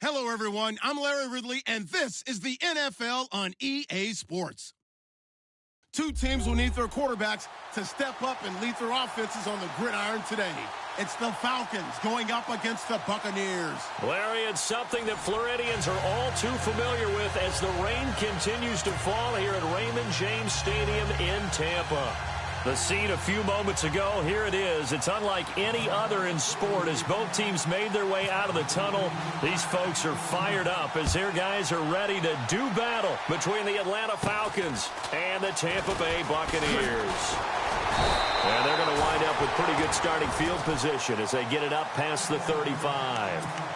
Hello, everyone. I'm Larry Ridley, and this is the NFL on EA Sports. Two teams will need their quarterbacks to step up and lead their offenses on the gridiron today. It's the Falcons going up against the Buccaneers. Larry, it's something that Floridians are all too familiar with as the rain continues to fall here at Raymond James Stadium in Tampa. The scene a few moments ago, here it is. It's unlike any other in sport as both teams made their way out of the tunnel. These folks are fired up as their guys are ready to do battle between the Atlanta Falcons and the Tampa Bay Buccaneers. And they're going to wind up with pretty good starting field position as they get it up past the 35.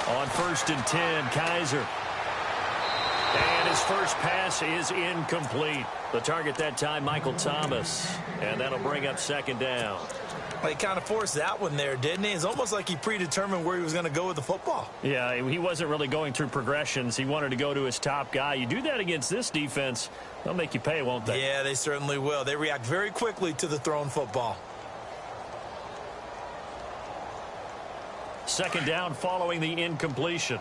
On 1st and 10, Kaiser. And his first pass is incomplete. The target that time, Michael Thomas. And that'll bring up 2nd down. Well, he kind of forced that one there, didn't he? It's almost like he predetermined where he was going to go with the football. Yeah, he wasn't really going through progressions. He wanted to go to his top guy. You do that against this defense, they'll make you pay, won't they? Yeah, they certainly will. They react very quickly to the thrown football. 2nd down following the incompletion.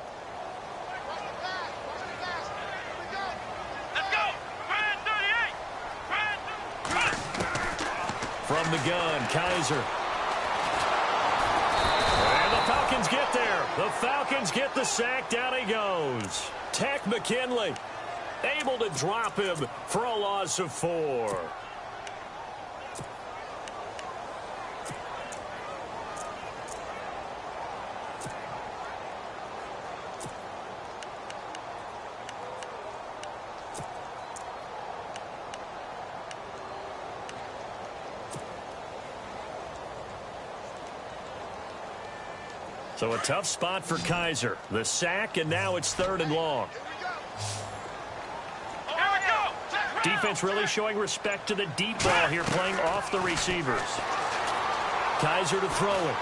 From the gun, Kaiser. And the Falcons get there. The Falcons get the sack. Down he goes. Tech McKinley able to drop him for a loss of 4. So a tough spot for Kaiser. The sack, and now it's 3rd and long. Defense really showing respect to the deep ball here, playing off the receivers. Kaiser to throw it.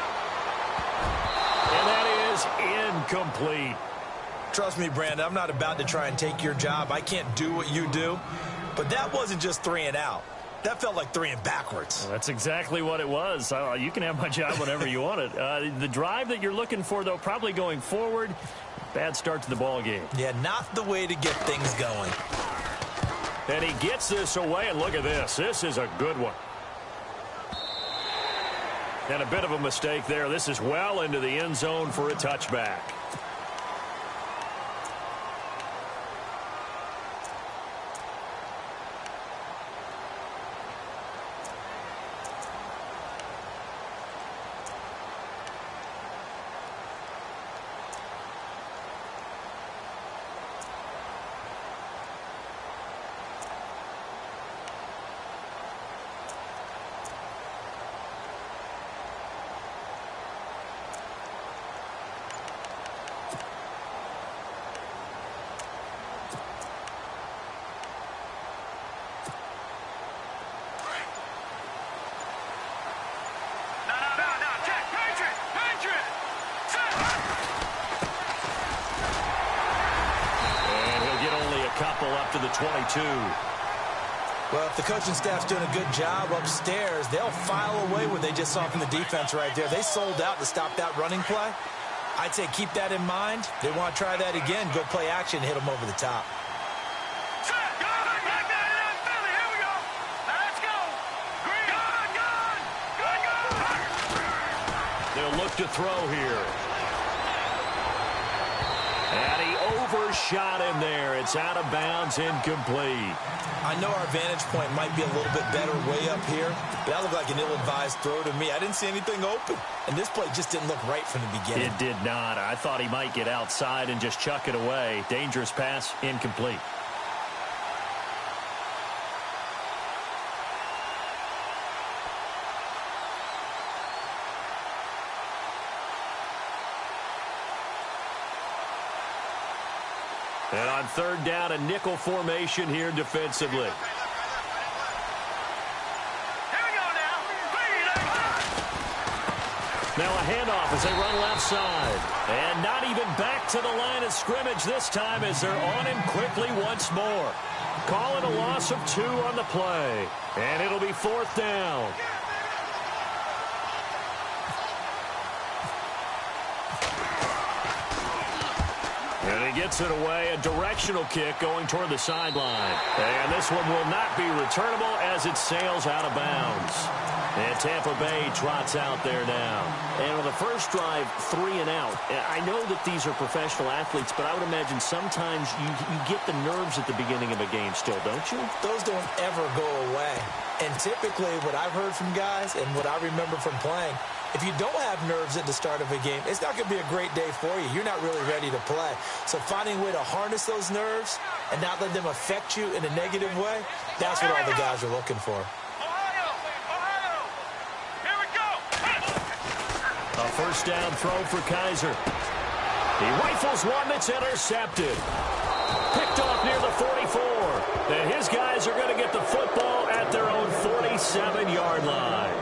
And that is incomplete. Trust me, Brandon, I'm not about to try and take your job. I can't do what you do. But that wasn't just 3 and out. That felt like 3 and backwards. Well, that's exactly what it was. You can have my job whenever you want it. The drive that you're looking for, though, probably going forward. Bad start to the ball game. Yeah, not the way to get things going. And he gets this away, and look at this. This is a good one. And a bit of a mistake there. This is well into the end zone for a touchback. Up to the 22. Well, if the coaching staff's doing a good job upstairs, they'll file away what they just saw from the defense right there. They sold out to stop that running play. I'd say keep that in mind. They want to try that again. Go play action, hit them over the top. They'll look to throw here. And he overshot him there. It's out of bounds, incomplete. I know our vantage point might be a little bit better way up here, but that looked like an ill-advised throw to me. I didn't see anything open, and this play just didn't look right from the beginning. It did not. I thought he might get outside and just chuck it away. Dangerous pass, incomplete. And on third down, a nickel formation here defensively. Here we go now. Now a handoff as they run left side. And not even back to the line of scrimmage this time as they're on him quickly once more. Call it a loss of 2 on the play. And it'll be fourth down. And he gets it away, a directional kick going toward the sideline. And this one will not be returnable as it sails out of bounds. And Tampa Bay trots out there now. And on the first drive, 3 and out. I know that these are professional athletes, but I would imagine sometimes you get the nerves at the beginning of a game still, don't you? Those don't ever go away. And typically what I've heard from guys and what I remember from playing, if you don't have nerves at the start of a game, it's not going to be a great day for you. You're not really ready to play. So finding a way to harness those nerves and not let them affect you in a negative way, that's what all the guys are looking for. Here we go. A first down throw for Kaiser. He rifles one that's intercepted. Picked off near the 44. And his guys are going to get the football at their own 47-yard line.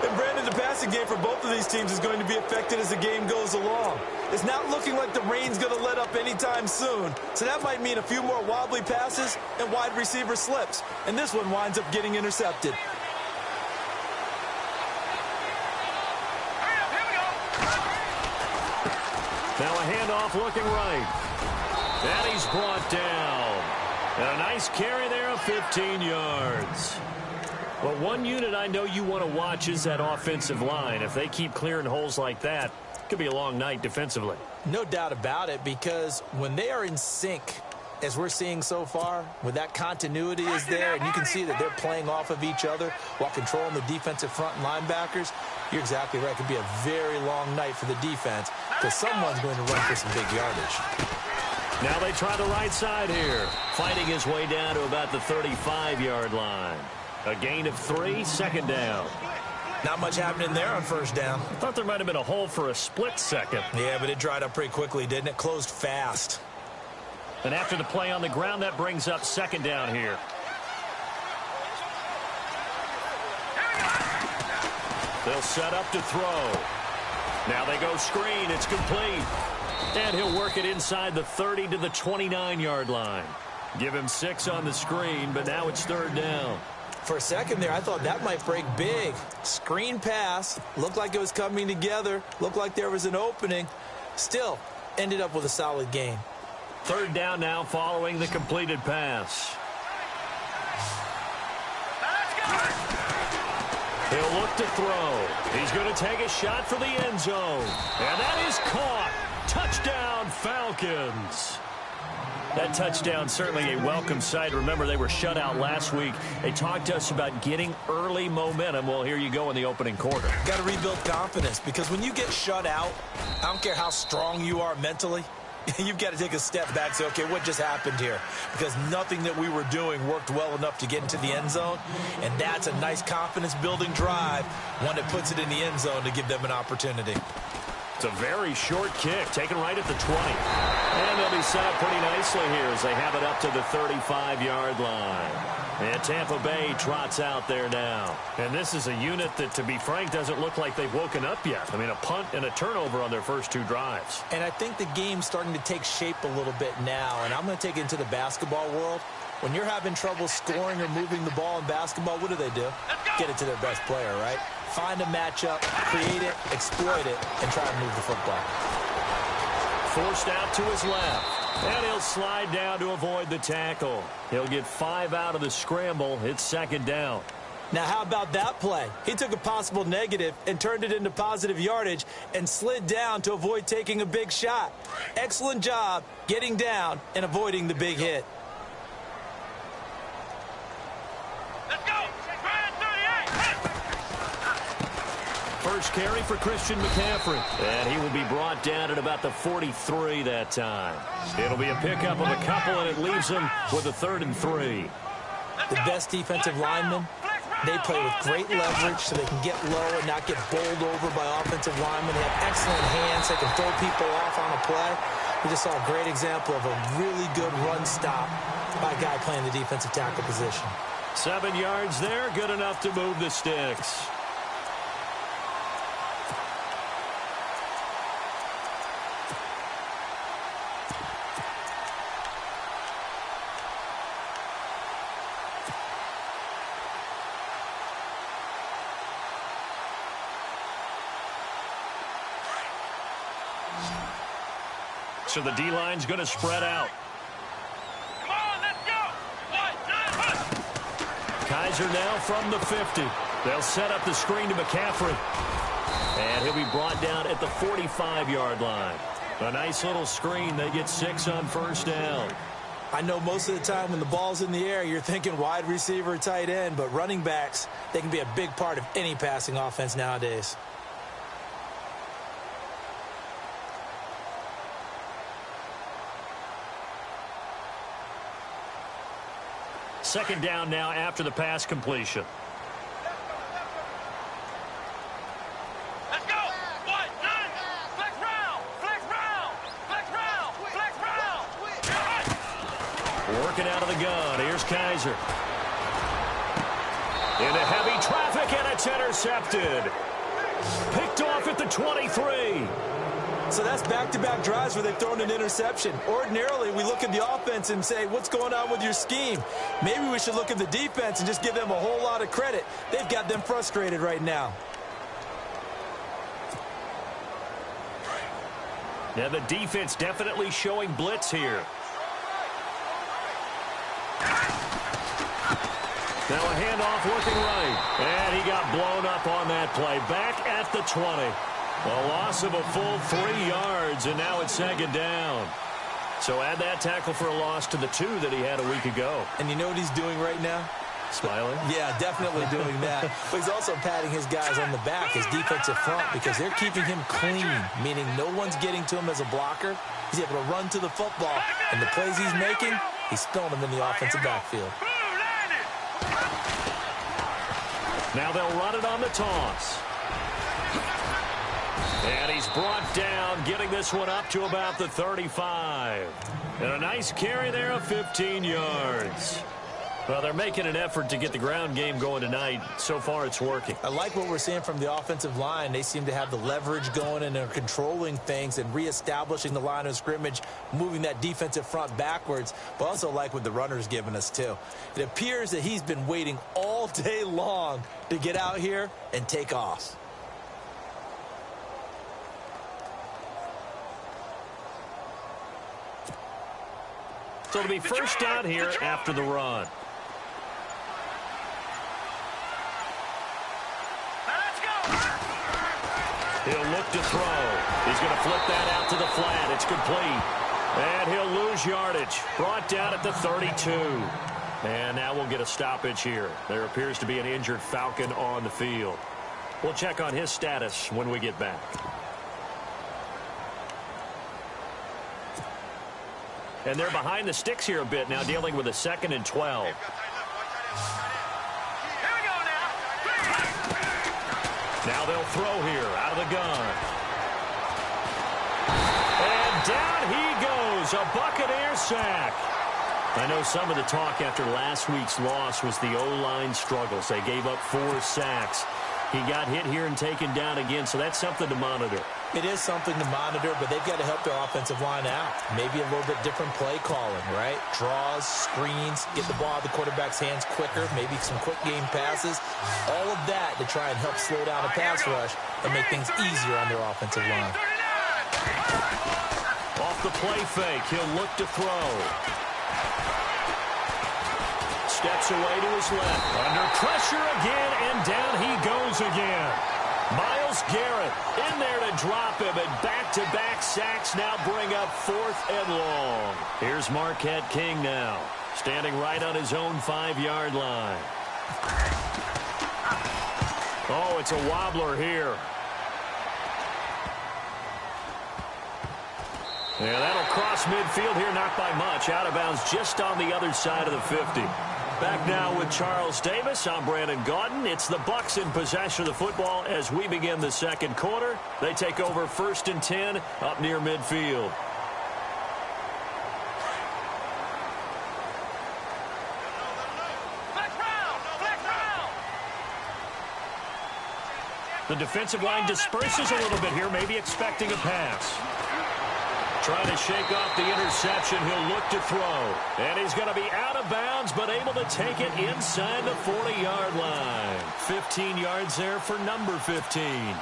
And Brandon, the passing game for both of these teams is going to be affected as the game goes along. It's not looking like the rain's going to let up anytime soon. So that might mean a few more wobbly passes and wide receiver slips. And this one winds up getting intercepted. Now a handoff looking right. And he's brought down. And a nice carry there of 15 yards. Well, one unit I know you want to watch is that offensive line. If they keep clearing holes like that, it could be a long night defensively. No doubt about it, because when they are in sync, as we're seeing so far, when that continuity is there and you can see that they're playing off of each other while controlling the defensive front and linebackers, you're exactly right. It could be a very long night for the defense because someone's going to run for some big yardage. Now they try the right side here. Fighting his way down to about the 35-yard line. A gain of 3, second down. Not much happening there on first down. I thought there might have been a hole for a split second. Yeah, but it dried up pretty quickly, didn't it? Closed fast. And after the play on the ground, that brings up second down here. They'll set up to throw. Now they go screen. It's complete. And he'll work it inside the 30 to the 29-yard line. Give him 6 on the screen, but now it's third down. For a second there, I thought that might break big. Screen pass. Looked like it was coming together. Looked like there was an opening. Still, ended up with a solid gain. Third down now following the completed pass. He'll look to throw. He's going to take a shot for the end zone. And that is caught. Touchdown, Falcons. That touchdown certainly a welcome sight. Remember, they were shut out last week. They talked to us about getting early momentum. Well, here you go in the opening quarter. Got to rebuild confidence because when you get shut out, I don't care how strong you are mentally, you've got to take a step back and say, okay, what just happened here? Because nothing that we were doing worked well enough to get into the end zone, and that's a nice confidence-building drive, one that puts it in the end zone to give them an opportunity. It's a very short kick, taken right at the 20. And they'll be set up pretty nicely here as they have it up to the 35-yard line. And Tampa Bay trots out there now. And this is a unit that, to be frank, doesn't look like they've woken up yet. I mean, a punt and a turnover on their first 2 drives. And I think the game's starting to take shape a little bit now. And I'm going to take it into the basketball world. When you're having trouble scoring or moving the ball in basketball, what do? Get it to their best player, right? Find a matchup, create it, exploit it, and try to move the football. Forced out to his left. And he'll slide down to avoid the tackle. He'll get 5 out of the scramble. It's second down. Now, how about that play? He took a possible negative and turned it into positive yardage and slid down to avoid taking a big shot. Excellent job getting down and avoiding the big hit. Let's go. Try 38. First carry for Christian McCaffrey. And he will be brought down at about the 43 that time. It'll be a pickup of a couple, and it leaves him with a 3rd and 3. The best defensive linemen, they play with great leverage so they can get low and not get bowled over by offensive linemen. They have excellent hands. They can throw people off on a play. We just saw a great example of a really good run stop by a guy playing the defensive tackle position. 7 yards there, good enough to move the sticks. So the D-line's going to spread out. Come on, let's go. 1, 2, Kaiser now from the 50. They'll set up the screen to McCaffrey. And he'll be brought down at the 45-yard line. A nice little screen. They get 6 on first down. I know most of the time when the ball's in the air, you're thinking wide receiver, tight end, but running backs, they can be a big part of any passing offense nowadays. Second down now after the pass completion. let's go. 1, 2, flex round, flex round, flex round, flex round. Working out of the gun. Here's Kaiser. Into heavy traffic, and it's intercepted. Picked off at the 23. So that's back-to-back drives where they've thrown an interception. Ordinarily, we look at the offense and say, what's going on with your scheme? Maybe we should look at the defense and just give them a whole lot of credit. They've got them frustrated right now. Now the defense definitely showing blitz here. Now a handoff looking right. And he got blown up on that play. Back at the 20. A loss of a full 3 yards, and now it's second down. So add that tackle for a loss to the 2 that he had a week ago. And you know what he's doing right now? Smiling? Yeah, definitely doing that. But he's also patting his guys on the back, his defensive front, because they're keeping him clean, meaning no one's getting to him as a blocker. He's able to run to the football, and the plays he's making, he's throwing them in the offensive backfield. Now they'll run it on the toss. And he's brought down, getting this one up to about the 35. And a nice carry there of 15 yards. Well, they're making an effort to get the ground game going tonight. So far, it's working. I like what we're seeing from the offensive line. They seem to have the leverage going, and they're controlling things and reestablishing the line of scrimmage, moving that defensive front backwards, but also like what the runner's giving us, too. It appears that he's been waiting all day long to get out here and take off. So it'll be first down here after the run. He'll look to throw. He's going to flip that out to the flat. It's complete. And he'll lose yardage. Brought down at the 32. And now we'll get a stoppage here. There appears to be an injured Falcon on the field. We'll check on his status when we get back. And they're behind the sticks here a bit now, dealing with a 2nd and 12. Now they'll throw here out of the gun. And down he goes, a Buccaneer sack. I know some of the talk after last week's loss was the O-line struggles. They gave up 4 sacks. He got hit here and taken down again, so that's something to monitor. It is something to monitor, but they've got to help their offensive line out. Maybe a little bit different play calling, right? Draws, screens, get the ball out of the quarterback's hands quicker, maybe some quick game passes. All of that to try and help slow down a pass rush and make things easier on their offensive line. Off the play fake, he'll look to throw. steps away to his left. Under pressure again, and down he goes again. Myles Garrett in there to drop him, and back-to-back sacks now bring up 4th and long. Here's Marquette King now, standing right on his own 5-yard line. Oh, it's a wobbler here. Yeah, that'll cross midfield here, not by much. Out of bounds just on the other side of the 50. Back now with Charles Davis. I'm Brandon Gaudin. It's the Bucs in possession of the football as we begin the second quarter. They take over 1st and 10 up near midfield. The defensive line disperses a little bit here, maybe expecting a pass. Trying to shake off the interception. He'll look to throw. And he's going to be out of bounds, but able to take it inside the 40-yard line. 15 yards there for number 15.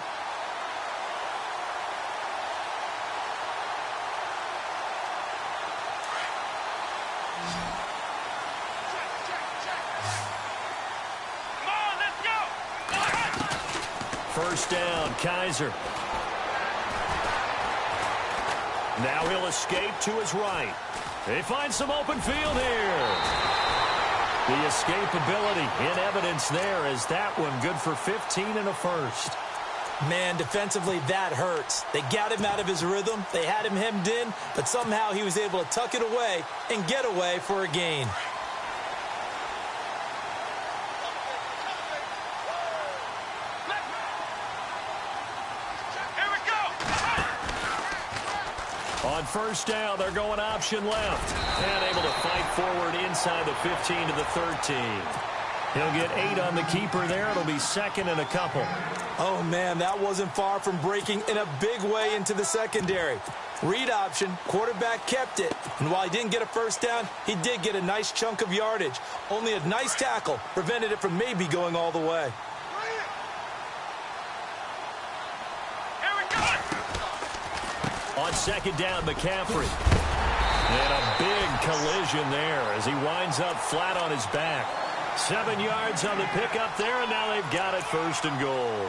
Come on, let's go! First down, Kaiser. Now he'll escape to his right. They find some open field here. The escapability in evidence there as that one good for 15 and a first. Man, defensively, that hurts. They got him out of his rhythm. They had him hemmed in, but somehow he was able to tuck it away and get away for a gain. On first down, they're going option left. And able to fight forward inside the 15 to the 13. He'll get 8 on the keeper there. It'll be 2nd and a couple. Oh, man, that wasn't far from breaking in a big way into the secondary. Read option, quarterback kept it. And while he didn't get a first down, he did get a nice chunk of yardage. Only a nice tackle prevented it from maybe going all the way. On second down, McCaffrey. And a big collision there as he winds up flat on his back. 7 yards on the pickup there, and now they've got it 1st and goal.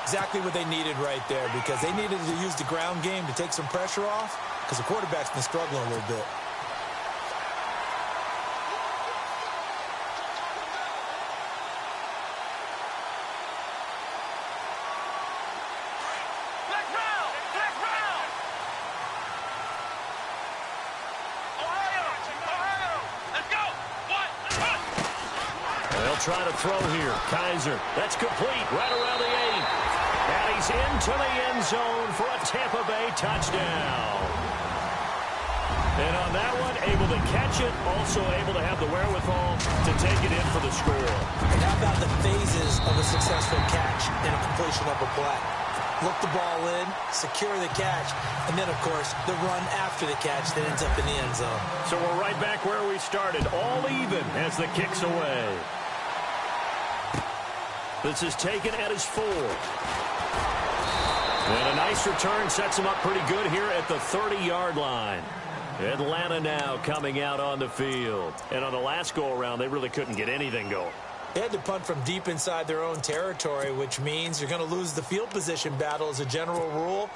Exactly what they needed right there, because they needed to use the ground game to take some pressure off, because the quarterback's been struggling a little bit. Try to throw here. Kaiser. That's complete. Right around the 8. And he's into the end zone for a Tampa Bay touchdown. And on that one, able to catch it. Also able to have the wherewithal to take it in for the score. And how about the phases of a successful catch and a completion of a play? Look the ball in, secure the catch, and then, of course, the run after the catch that ends up in the end zone. So we're right back where we started. All even as the kick's away. This is taken at his 4. And a nice return sets him up pretty good here at the 30-yard line. Atlanta now coming out on the field. And on the last go-around, they really couldn't get anything going. They had to punt from deep inside their own territory, which means you're going to lose the field position battle as a general rule.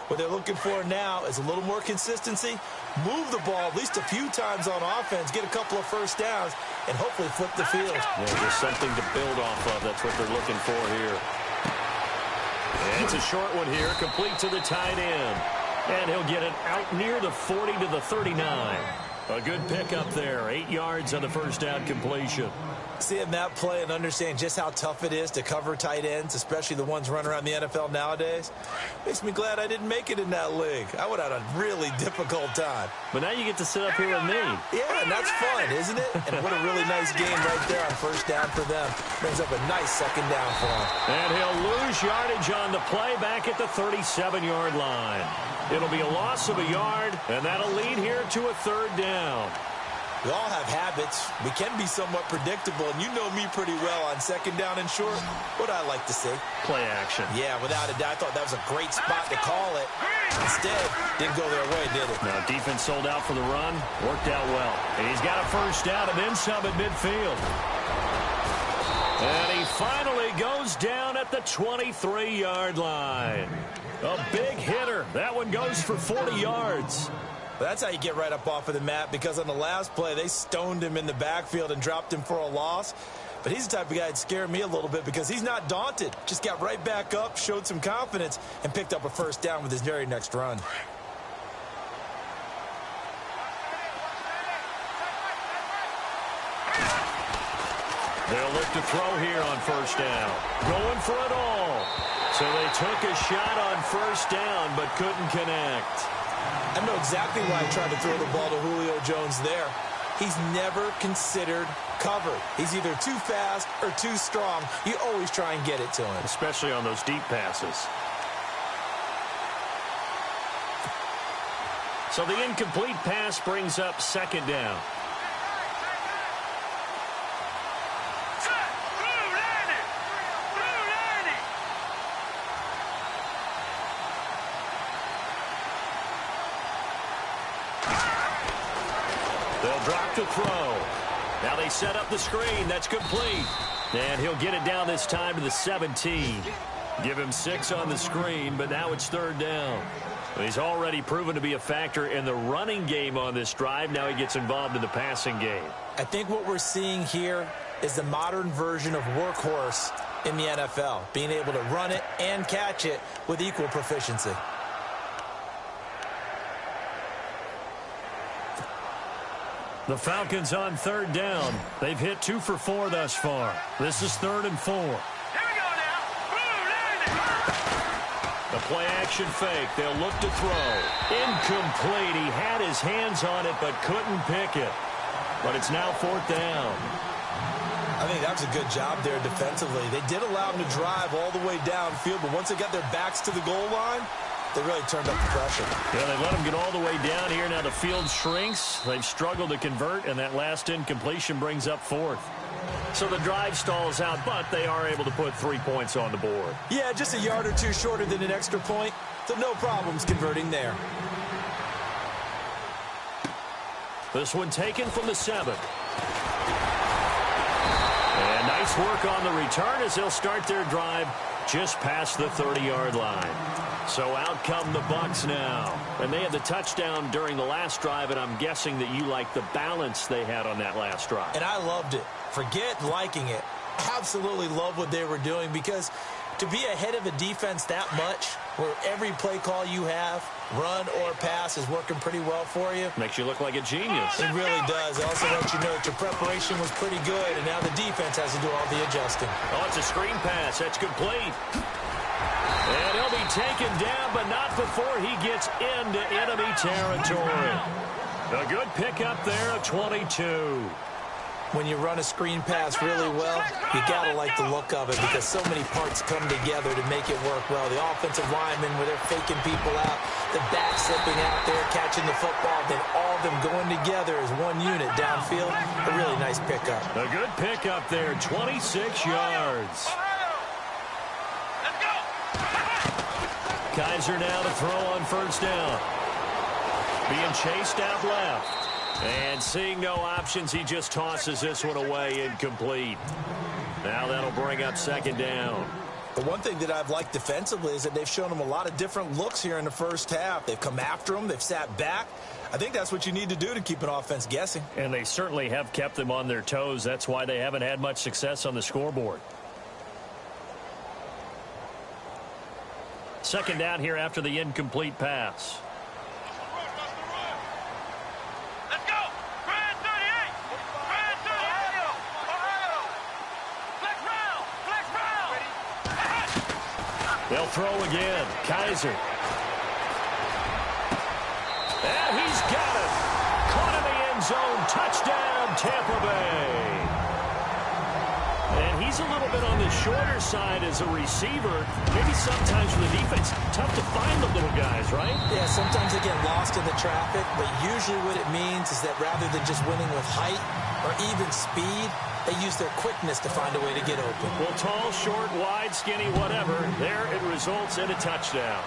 What they're looking for now is a little more consistency, move the ball at least a few times on offense, get a couple of first downs, and hopefully flip the field. Yeah, just something to build off of. That's what they're looking for here. And it's a short one here, complete to the tight end. And he'll get it out near the 40 to the 39. A good pickup there, 8 yards on the first down completion. Seeing that play and understand just how tough it is to cover tight ends, especially the ones running around the NFL nowadays, makes me glad I didn't make it in that league. I would have had a really difficult time. But now you get to sit up here with me. Yeah, and that's fun, isn't it? And what a really nice game right there on first down for them. Brings up a nice second down for them. And he'll lose yardage on the play back at the 37-yard line. It'll be a loss of a yard, and that'll lead here to a 3rd down. We all have habits. We can be somewhat predictable, and you know me pretty well on second down and short. What I like to see? Play action. Yeah, without a doubt. I thought that was a great spot to call it. Instead, didn't go their way, did it? Now, defense sold out for the run. Worked out well. And he's got a first down and then some at midfield. And he finally goes down at the 23-yard line. A big hitter. That one goes for 40 yards. That's how you get right up off of the mat, because on the last play, they stoned him in the backfield and dropped him for a loss. But he's the type of guy that scared me a little bit because he's not daunted. Just got right back up, showed some confidence, and picked up a first down with his very next run. They'll look to throw here on first down. Going for it all. So they took a shot on first down but couldn't connect. I know exactly why I tried to throw the ball to Julio Jones there. He's never considered covered. He's either too fast or too strong. You always try and get it to him. Especially on those deep passes. So the incomplete pass brings up second down. They'll drop to throw. Now they set up the screen. That's complete. And he'll get it down this time to the 17. Give him 6 on the screen, but now it's third down. He's already proven to be a factor in the running game on this drive. Now he gets involved in the passing game. I think what we're seeing here is the modern version of workhorse in the NFL, being able to run it and catch it with equal proficiency. The Falcons on third down. They've hit 2 for 4 thus far. This is 3rd and 4. Here we go now. The play action fake. They'll look to throw. Incomplete. He had his hands on it but couldn't pick it. But it's now 4th down. I think that was a good job there defensively. They did allow them to drive all the way downfield, but once they got their backs to the goal line, they really turned up the pressure. Yeah, they let them get all the way down here. Now the field shrinks. They've struggled to convert, and that last incompletion brings up 4th. So the drive stalls out, but they are able to put 3 points on the board. Yeah, just a yard or two shorter than an extra point, so no problems converting there. This one taken from the 7. And nice work on the return as they'll start their drive just past the 30-yard line. So out come the Bucs now. And they had the touchdown during the last drive, and I'm guessing that you like the balance they had on that last drive. And I loved it. Forget liking it. Absolutely love what they were doing, because to be ahead of a defense that much, where every play call you have, run or pass, is working pretty well for you. Makes you look like a genius. It really does. It also lets you know that your preparation was pretty good, and now the defense has to do all the adjusting. Oh, it's a screen pass. That's complete. And he'll be taken down, but not before he gets into enemy territory. A good pickup there, a 22. When you run a screen pass really well, you got to like the look of it, because so many parts come together to make it work well. The offensive linemen, where they're faking people out, the back slipping out there, catching the football, then all of them going together as one unit downfield. A really nice pickup. A good pickup there, 26 yards. Kaiser now to throw on first down. Being chased out left. And seeing no options, he just tosses this one away, incomplete. Now that'll bring up second down. The one thing that I've liked defensively is that they've shown them a lot of different looks here in the first half. They've come after them. They've sat back. I think that's what you need to do to keep an offense guessing. And they certainly have kept them on their toes. That's why they haven't had much success on the scoreboard. Second down here after the incomplete pass. Let's go! Grand 38! Grand 38! Ohio! Flex round! Flex round! They'll throw again. Kaiser. And he's got it. Caught in the end zone. Touchdown, Tampa Bay. And he's a little bit on the shorter side as a receiver. Maybe sometimes for the defense, tough to find the little guys, right? Yeah, sometimes they get lost in the traffic, but usually what it means is that rather than just winning with height or even speed, they use their quickness to find a way to get open. Well, tall, short, wide, skinny, whatever, there it results in a touchdown.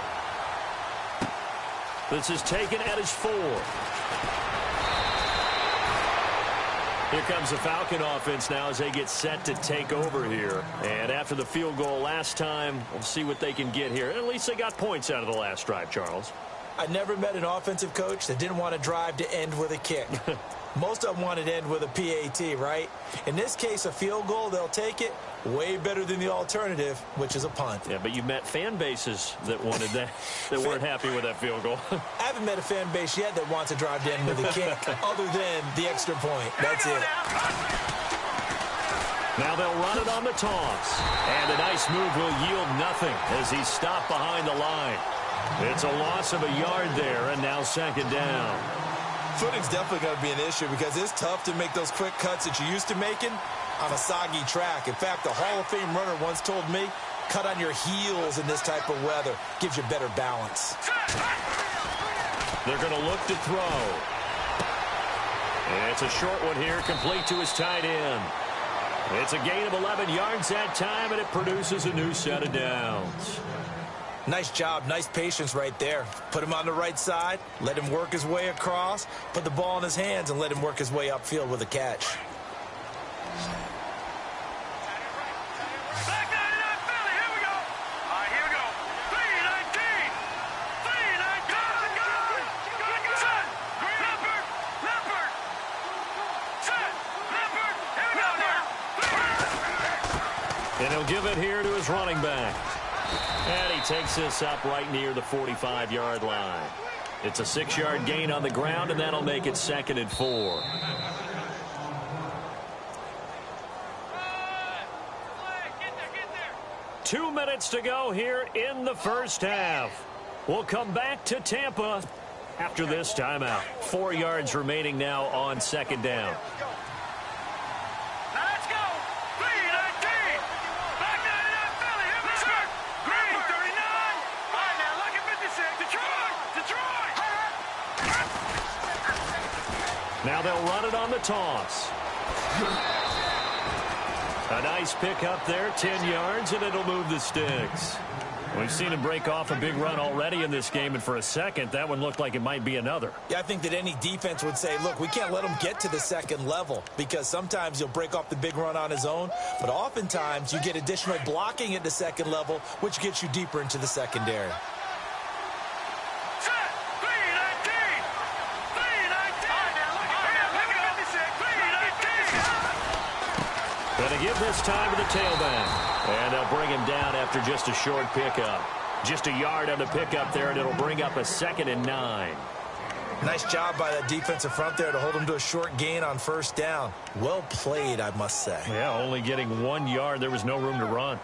This is taken at his 4. Here comes the Falcon offense now as they get set to take over here. And after the field goal last time, we'll see what they can get here. At least they got points out of the last drive, Charles. I never met an offensive coach that didn't want to drive to end with a kick. Most of them wanted to end with a PAT, right? In this case, a field goal, they'll take it. Way better than the alternative, which is a punt. Yeah, but you met fan bases that wanted that, that weren't happy with that field goal. I haven't met a fan base yet that wants to drive to end with a kick, other than the extra point. That's it. Now they'll run it on the toss. And a nice move will yield nothing as he's stopped behind the line. It's a loss of a yard there, and now second down. Footing's definitely going to be an issue because it's tough to make those quick cuts that you're used to making on a soggy track. In fact, the Hall of Fame runner once told me, cut on your heels in this type of weather. Gives you better balance. They're going to look to throw. And it's a short one here, complete to his tight end. It's a gain of 11 yards that time, and it produces a new set of downs. Nice job, nice patience right there. Put him on the right side, let him work his way across, put the ball in his hands, and let him work his way upfield with a catch. Back 99 Philly, here we go. All right, here we go. 319. 319. Go. Set. Leopard. Leopard. Set. Leopard. Here we go now. And he'll give it here to his running back. And he takes this up right near the 45-yard line. It's a 6-yard gain on the ground, and that'll make it 2nd and 4. Get there. 2 minutes to go here in the first half. We'll come back to Tampa after this timeout. 4 yards remaining now on second down. Now let's go. 319. Back 99 Philly, here we go. Green 39. All right, now look at 56. Detroit. Now they'll run it on the toss. A nice pick up there, 10 yards, and it'll move the sticks. We've seen him break off a big run already in this game, and for a second, that one looked like it might be another. Yeah, I think that any defense would say, look, we can't let him get to the second level because sometimes he'll break off the big run on his own, but oftentimes you get additional blocking at the second level, which gets you deeper into the secondary. Set. 319. 319. All right, now look at 56. 319. Going to give this time to the tailback. And they'll bring him down after just a short pickup. Just a yard on the pickup there, and it'll bring up a 2nd and 9. Nice job by that defensive front there to hold him to a short gain on first down. Well played, I must say. Yeah, only getting 1 yard. There was no room to run.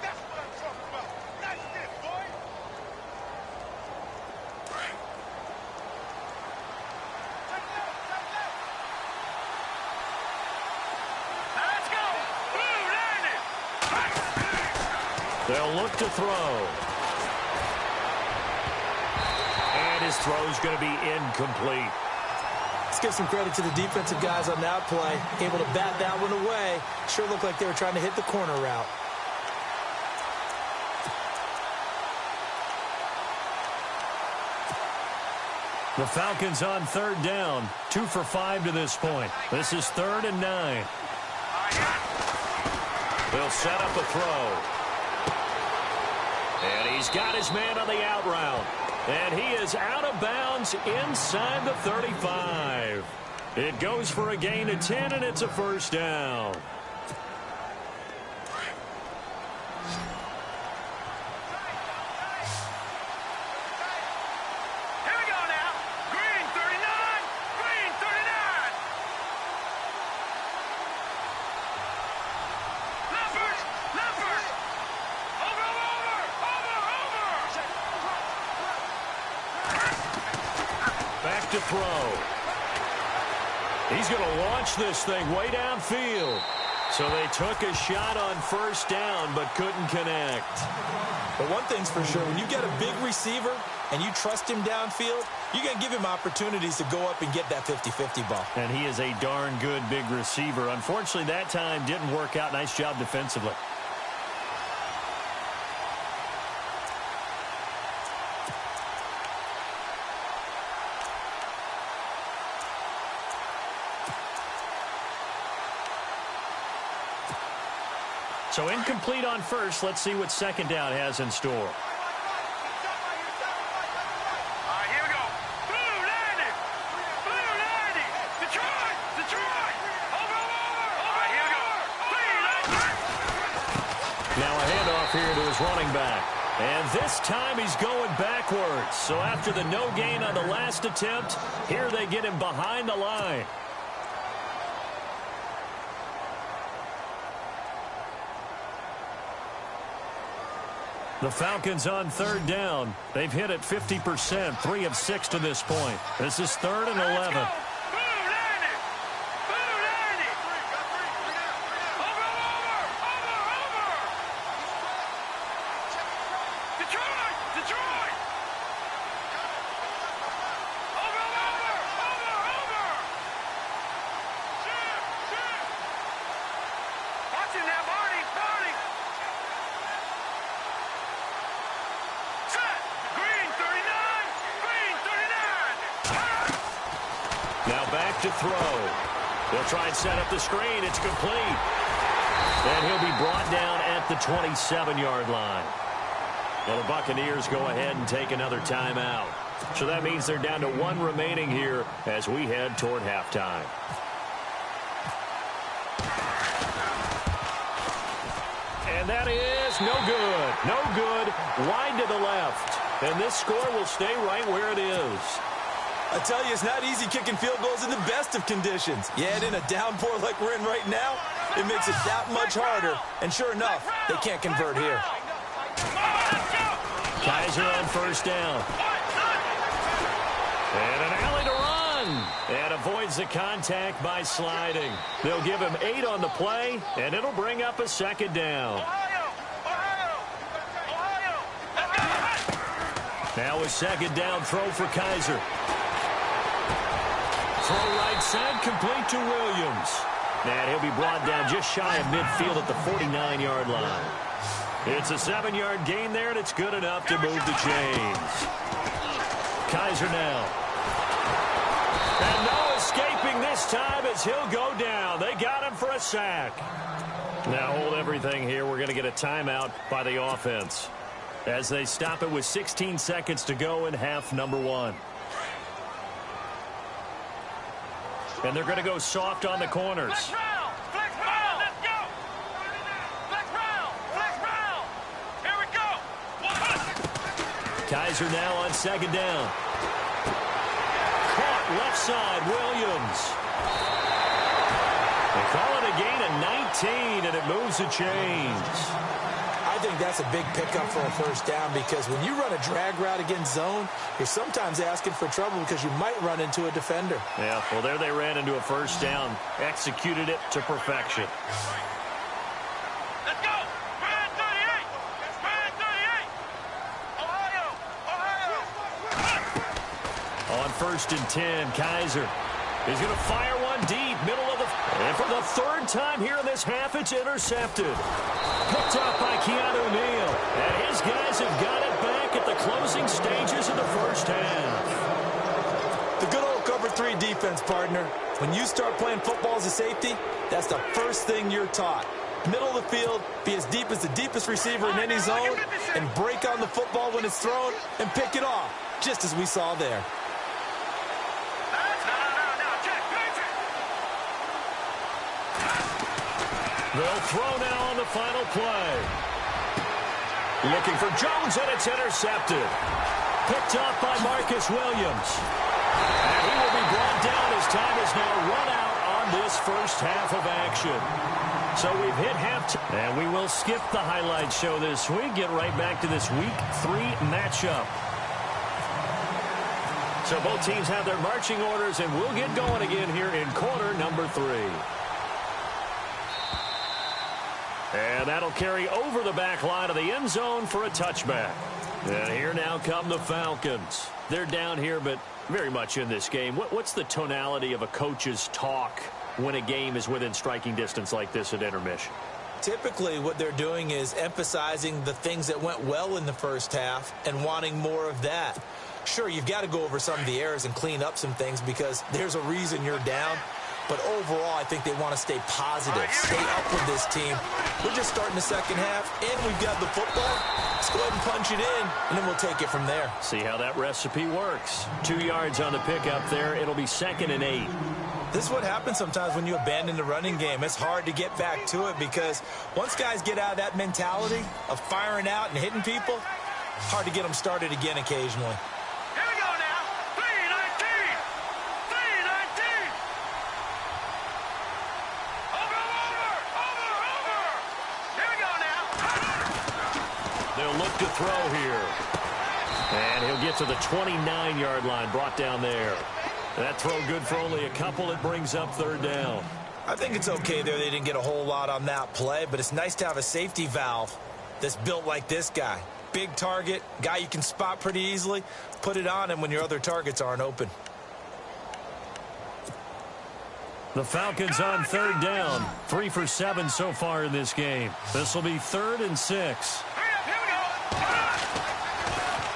That's what I'm talking about. That's it, boy. Now let's go. Blue 90. They'll look to throw. And his throw's going to be incomplete. Let's give some credit to the defensive guys on that play. Able to bat that one away. Sure looked like they were trying to hit the corner route. The Falcons on 3rd down. 2 for 5 to this point. This is 3rd and 9. They'll set up a throw. And he's got his man on the out route. And he is out of bounds inside the 35. It goes for a gain of 10, and it's a first down. Here we go now. Green 39. Green 39. Leopard. Leopard. Over. Back to throw. He's going to launch this thing way downfield. So they took a shot on first down but couldn't connect. But one thing's for sure, when you get a big receiver and you trust him downfield, you're going to give him opportunities to go up and get that 50-50 ball. And he is a darn good big receiver. Unfortunately, that time didn't work out. Nice job defensively. So incomplete on first. Let's see what second down has in store. All right, here we go. Blue 90. Blue 90. Detroit. Detroit. Over. All right, here we go. Now a handoff here to his running back. And this time he's going backwards. So after the no gain on the last attempt, here they get him behind the line. The Falcons on third down. They've hit it 50%, 3 of 6 to this point. This is 3rd and 11. Now back to throw. They'll try and set up the screen. It's complete. And he'll be brought down at the 27-yard line. Well, the Buccaneers go ahead and take another timeout. So that means they're down to 1 remaining here as we head toward halftime. And that is no good. No good. Wide to the left. And this score will stay right where it is. I tell you, it's not easy kicking field goals in the best of conditions. Yet in a downpour like we're in right now, it makes it that much harder. And sure enough, they can't convert here. Kaiser on first down. And an alley to run. And avoids the contact by sliding. They'll give him 8 on the play, and it'll bring up a second down. Now a second down throw for Kaiser. Throw right side, complete to Williams. And he'll be brought down just shy of midfield at the 49-yard line. It's a 7-yard gain there, and it's good enough to move the chains. Kaiser now. And no escaping this time as he'll go down. They got him for a sack. Now hold everything here. We're going to get a timeout by the offense as they stop it with 16 seconds to go in half number 1. And they're going to go soft on the corners. Flex round, let's go. Flex round. Here we go. Kaiser now on second down. Caught left side, Williams. They call it a gain of 19, and it moves the chains. I think that's a big pickup for a first down because when you run a drag route against zone, you're sometimes asking for trouble because you might run into a defender. Yeah, well, there they ran into a first down. Executed it to perfection. Let's go. Brand 38. Brand 38. Ohio. On 1st and 10, Kaiser is going to fire one deep, middle of the... And for the 3rd time here in this half, it's intercepted. Picked up by Keanu Neal. And his guys have got it back at the closing stages of the first half. The good old cover 3 defense, partner. When you start playing football as a safety, that's the first thing you're taught. Middle of the field, be as deep as the deepest receiver in any zone, and break on the football when it's thrown and pick it off, just as we saw there. They'll throw now on the final play. Looking for Jones, and it's intercepted. Picked up by Marcus Williams. And he will be brought down as time is now run out on this first half of action. So we've hit halftime, and we will skip the highlight show this week. Get right back to this Week 3 matchup. So both teams have their marching orders, and we'll get going again here in quarter number 3. And that'll carry over the back line of the end zone for a touchback. And here now come the Falcons. They're down here, but very much in this game. What's the tonality of a coach's talk when a game is within striking distance like this at intermission? Typically, what they're doing is emphasizing the things that went well in the first half and wanting more of that. Sure, you've got to go over some of the errors and clean up some things because there's a reason you're down. But overall, I think they want to stay positive, stay up with this team. We're just starting the second half, and we've got the football. Let's go ahead and punch it in, and then we'll take it from there. See how that recipe works. 2 yards on the pickup there. It'll be 2nd and 8. This is what happens sometimes when you abandon the running game. It's hard to get back to it because once guys get out of that mentality of firing out and hitting people, hard to get them started again occasionally. Here we go now. 3-19. 3-19. Over. Here we go now. They'll look to throw here. And he'll get to the 29-yard line, brought down there. That throw good for only a couple. It brings up 3rd down. I think it's okay there. They didn't get a whole lot on that play, but it's nice to have a safety valve that's built like this guy. Big target, guy you can spot pretty easily. Put it on him when your other targets aren't open. The Falcons on 3rd down. 3 for 7 so far in this game. This will be 3rd and 6. Here we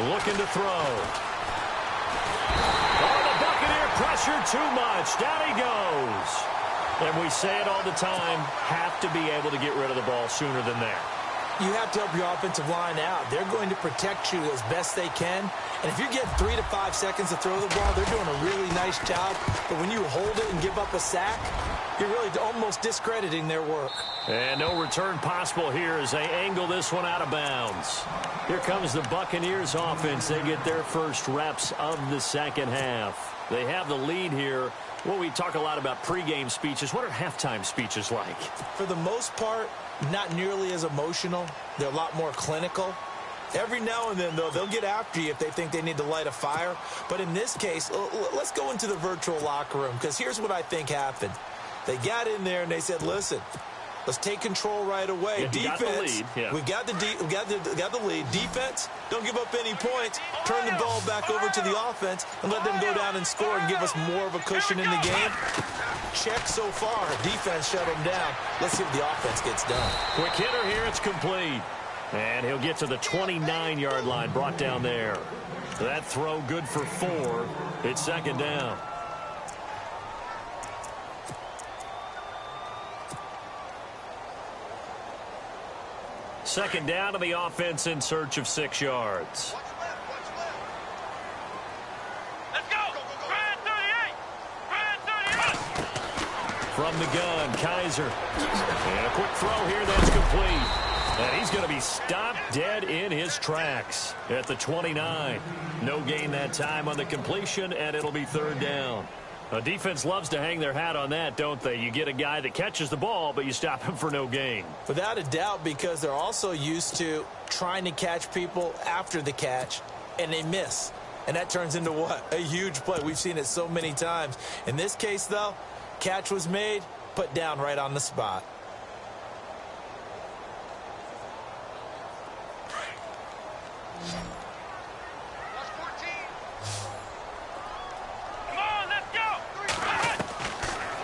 go. Looking to throw. Pressure too much. Down he goes. And we say it all the time, have to be able to get rid of the ball sooner than that. You have to help your offensive line out. They're going to protect you as best they can. And if you get 3 to 5 seconds to throw the ball, they're doing a really nice job. But when you hold it and give up a sack, you're really almost discrediting their work. And no return possible here as they angle this one out of bounds. Here comes the Buccaneers offense. They get their first reps of the second half. They have the lead here. Well, we talk a lot about pregame speeches. What are halftime speeches like? For the most part, not nearly as emotional. They're a lot more clinical. Every now and then, though, they'll get after you if they think they need to light a fire. But in this case, let's go into the virtual locker room, because here's what I think happened. They got in there and they said, listen, let's take control right away. Yeah, Defense, we got the lead. Defense, don't give up any points. Turn the ball back over to the offense and let them go down and score and give us more of a cushion in the game. Check so far. Defense shut them down. Let's see what the offense gets done. Quick hitter here. It's complete. And he'll get to the 29-yard line, brought down there. That throw good for 4. It's 2nd down. Second down to the offense in search of 6 yards. Let's go. Brad 38. Brad 38. From the gun, Kaiser. And a quick throw here that's complete. And he's going to be stopped dead in his tracks at the 29. No gain that time on the completion, and it'll be 3rd down. A defense loves to hang their hat on that, don't they? You get a guy that catches the ball, but you stop him for no gain. Without a doubt, because they're also used to trying to catch people after the catch, and they miss. And that turns into what? A huge play. We've seen it so many times. In this case, though, catch was made, put down right on the spot.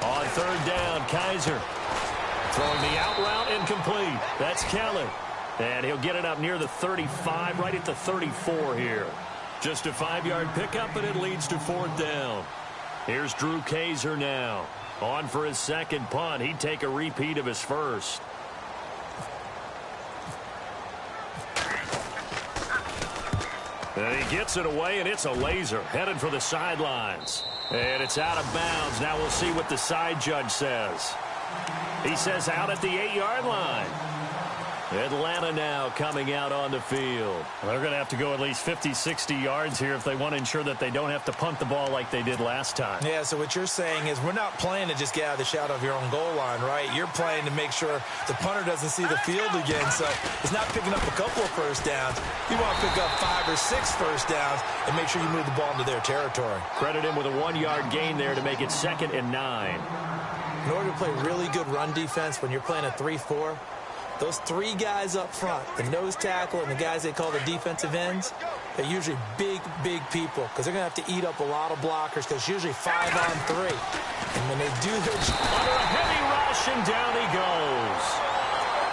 On 3rd down, Kaiser throwing the out route incomplete. That's Keller. And he'll get it up near the 35, right at the 34 here. Just a 5-yard pickup, and it leads to 4th down. Here's Drew Kaiser now. On for his 2nd punt. He'd take a repeat of his first. And he gets it away, and it's a laser. Headed for the sidelines. And it's out of bounds. Now we'll see what the side judge says. He says out at the 8-yard line. Atlanta now coming out on the field. They're going to have to go at least 50, 60 yards here if they want to ensure that they don't have to punt the ball like they did last time. Yeah, so what you're saying is we're not playing to just get out of the shadow of your own goal line, right? You're playing to make sure the punter doesn't see the field again. So it's not picking up a couple of first downs. You want to pick up 5 or 6 first downs and make sure you move the ball into their territory. Credit him with a 1-yard gain there to make it 2nd and 9. In order to play really good run defense when you're playing a 3-4, Those three guys up front, the nose tackle and the guys they call the defensive ends, they're usually big, big people because they're going to have to eat up a lot of blockers because it's usually 5-on-3. And when they do their job... Under a heavy rush, and down he goes.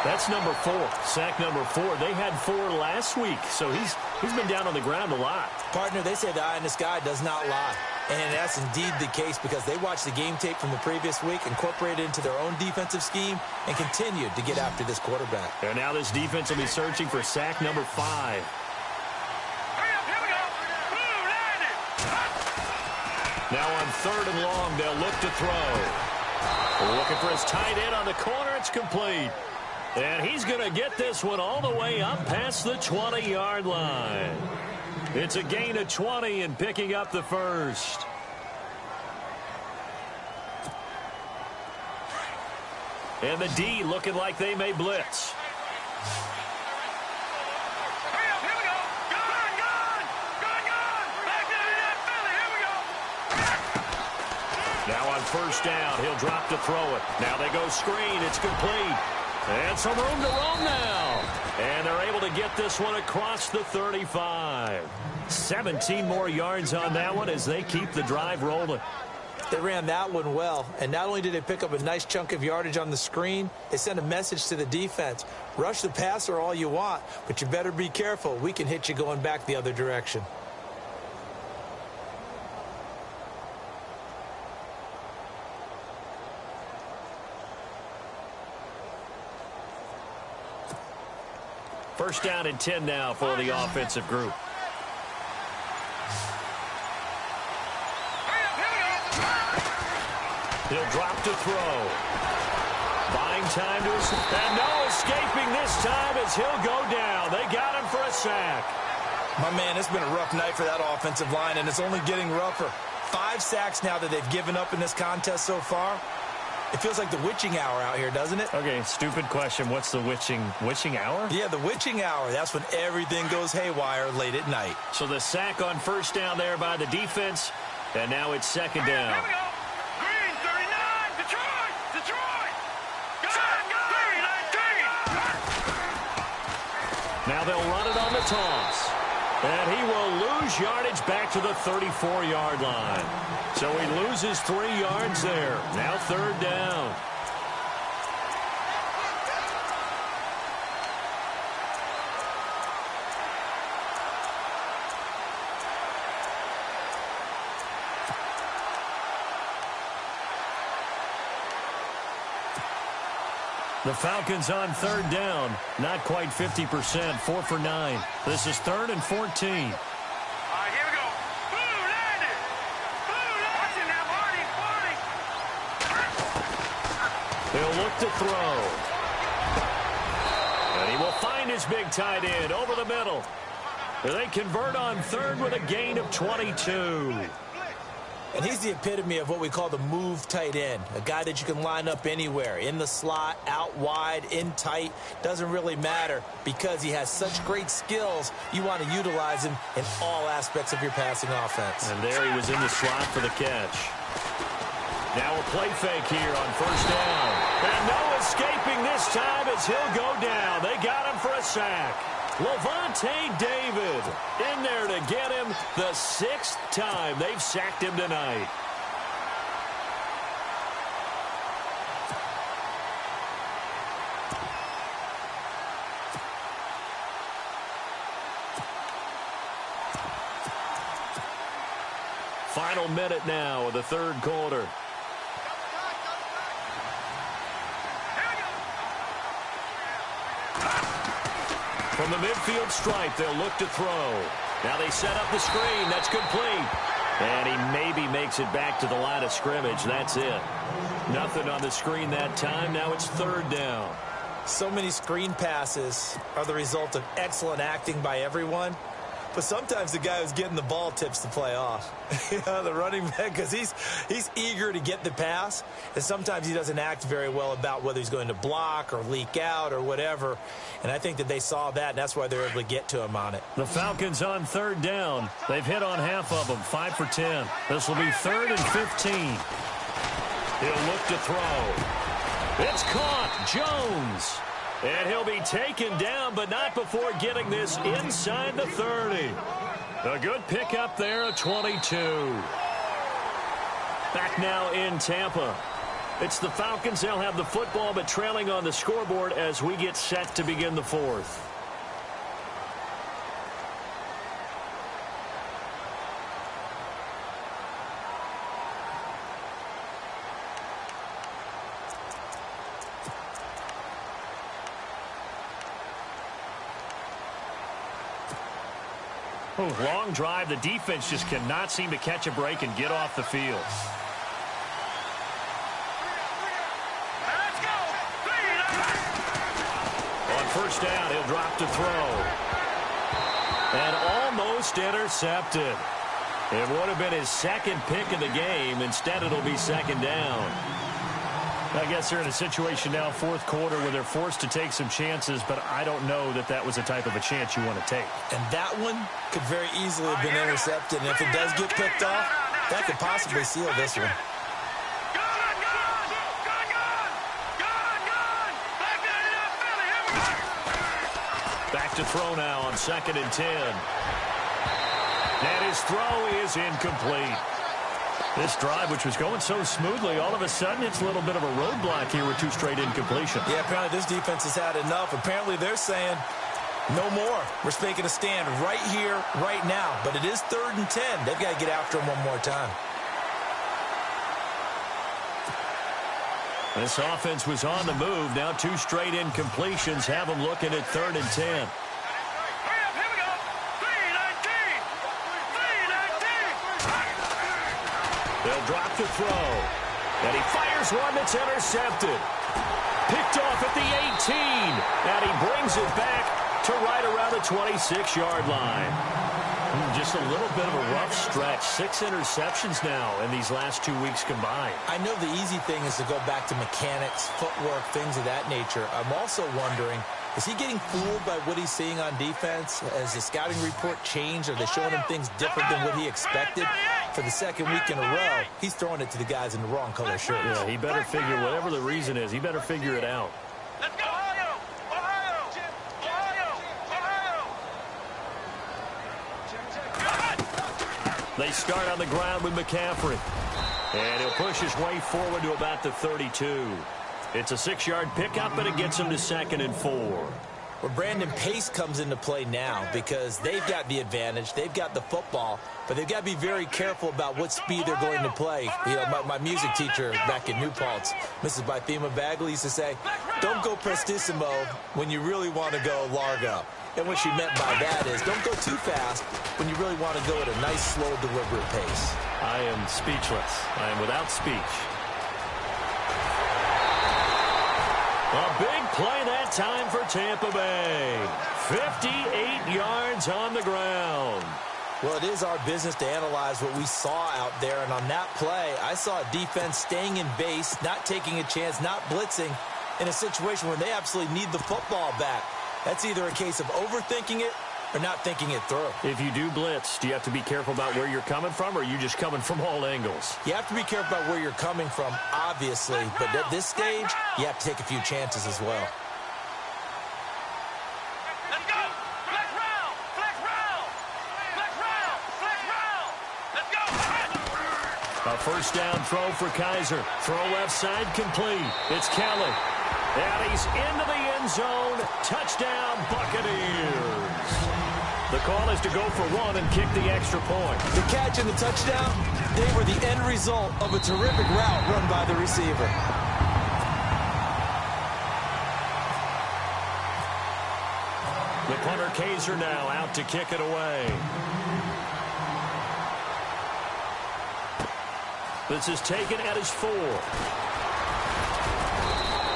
That's number 4, sack number 4. They had 4 last week, so he's been down on the ground a lot. Partner, they say the eye in the sky does not lie. And that's indeed the case because they watched the game tape from the previous week, incorporated it into their own defensive scheme, and continued to get after this quarterback. And now this defense will be searching for sack number 5. Now on 3rd and long, they'll look to throw. Looking for his tight end on the corner. It's complete. And he's going to get this one all the way up past the 20-yard line. It's a gain of 20 and picking up the first. And the D looking like they may blitz. Now on 1st down, he'll drop to throw it. Now they go screen. It's complete. And some room to roam now. And they're able to get this one across the 35. 17 more yards on that one as they keep the drive rolling. They ran that one well. And not only did they pick up a nice chunk of yardage on the screen, they sent a message to the defense. Rush the passer all you want, but you better be careful. We can hit you going back the other direction. First down and 10 now for the offensive group. He'll drop to throw. Buying time to his... And no escaping this time as he'll go down. They got him for a sack. My man, it's been a rough night for that offensive line, and it's only getting rougher. 5 sacks now that they've given up in this contest so far. It feels like the witching hour out here, doesn't it? Okay, stupid question. What's the witching hour? Yeah, the witching hour. That's when everything goes haywire late at night. So the sack on 1st down there by the defense, and now it's 2nd down. Here we go. Green, 39, Detroit. Green, 19. Now they'll run it on the toss. And he will lose yardage back to the 34-yard line. So he loses 3 yards there. Now 3rd down. The Falcons on 3rd down. Not quite 50%. 4 for 9. This is 3rd and 14. All right, here we go. Blue landed. Watching now, Marty. He'll look to throw. And he will find his big tight end over the middle. They convert on 3rd with a gain of 22. And he's the epitome of what we call the move tight end, a guy that you can line up anywhere, in the slot, out wide, in tight. Doesn't really matter because he has such great skills. You want to utilize him in all aspects of your passing offense. And there he was in the slot for the catch. Now a play fake here on 1st down. And no escaping this time as he'll go down. They got him for a sack. Levante David in there to get him the 6th time they've sacked him tonight. Final minute now of the 3rd quarter. From the midfield stripe, they'll look to throw. Now they set up the screen. That's complete. And he maybe makes it back to the line of scrimmage. That's it. Nothing on the screen that time. Now it's 3rd down. So many screen passes are the result of excellent acting by everyone. But sometimes the guy who's getting the ball tips the play off. The running back, because he's eager to get the pass. And sometimes he doesn't act very well about whether he's going to block or leak out or whatever. And I think that they saw that, and that's why they're able to get to him on it. The Falcons on 3rd down. They've hit on half of them, 5 for 10. This will be 3rd and 15. He'll look to throw. It's caught. Jones. And he'll be taken down, but not before getting this inside the 30. A good pickup there, a 22. Back now in Tampa. It's the Falcons. They'll have the football, but trailing on the scoreboard as we get set to begin the fourth. Oh, long drive. The defense just cannot seem to catch a break and get off the field. First down, he'll drop to throw. And almost intercepted. It would have been his second pick of the game. Instead, it'll be second down. I guess they're in a situation now, fourth quarter, where they're forced to take some chances, but I don't know that that was the type of a chance you want to take. And that one could very easily have been intercepted. And if it does get picked off, that could possibly seal this one. Back to throw now on 2nd and 10. And his throw is incomplete. This drive, which was going so smoothly, all of a sudden it's a little bit of a roadblock here with 2 straight incompletions. Yeah, apparently this defense has had enough. Apparently they're saying, no more. We're making a stand right here, right now. But it is 3rd and 10. They've got to get after him one more time. This offense was on the move. Now 2 straight incompletions have them looking at 3rd and 10. They'll drop to throw. And he fires one that's intercepted. Picked off at the 18. And he brings it back to right around the 26-yard line. Just a little bit of a rough stretch. 6 interceptions now in these last 2 weeks combined. I know the easy thing is to go back to mechanics, footwork, things of that nature. I'm also wondering, is he getting fooled by what he's seeing on defense? Has the scouting report changed? Are they showing him things different than what he expected? For the 2nd week in a row, he's throwing it to the guys in the wrong color shirts. Yeah, he better figure, whatever the reason is, he better figure it out. Let's go! They start on the ground with McCaffrey. And he'll push his way forward to about the 32. It's a 6-yard pickup, but it gets him to 2nd and 4. Well, Brandon, pace comes into play now because they've got the advantage. They've got the football, but they've got to be very careful about what speed they're going to play. You know, my music teacher back in New Paltz, Mrs. Bythema Bagley, used to say, don't go prestissimo when you really want to go largo. And what she meant by that is don't go too fast when you really want to go at a nice, slow, deliberate pace. I am speechless. I am without speech. A big play that time for Tampa Bay. 58 yards on the ground. Well, it is our business to analyze what we saw out there. And on that play, I saw a defense staying in base, not taking a chance, not blitzing in a situation where they absolutely need the football back. That's either a case of overthinking it or not thinking it through. If you do blitz, do you have to be careful about where you're coming from, or are you just coming from all angles? You have to be careful about where you're coming from, obviously. But at this stage, you have to take a few chances as well. Let's go! Flex round! Flex round! Flex round! Flex round! Let's go! A first down throw for Kaiser. Throw left side complete. It's Kelly. And he's into the end zone. Touchdown, Buccaneers. The call is to go for 1 and kick the extra point. The catch and the touchdown, they were the end result of a terrific route run by the receiver. The punter Kaiser now out to kick it away. This is taken at his 4.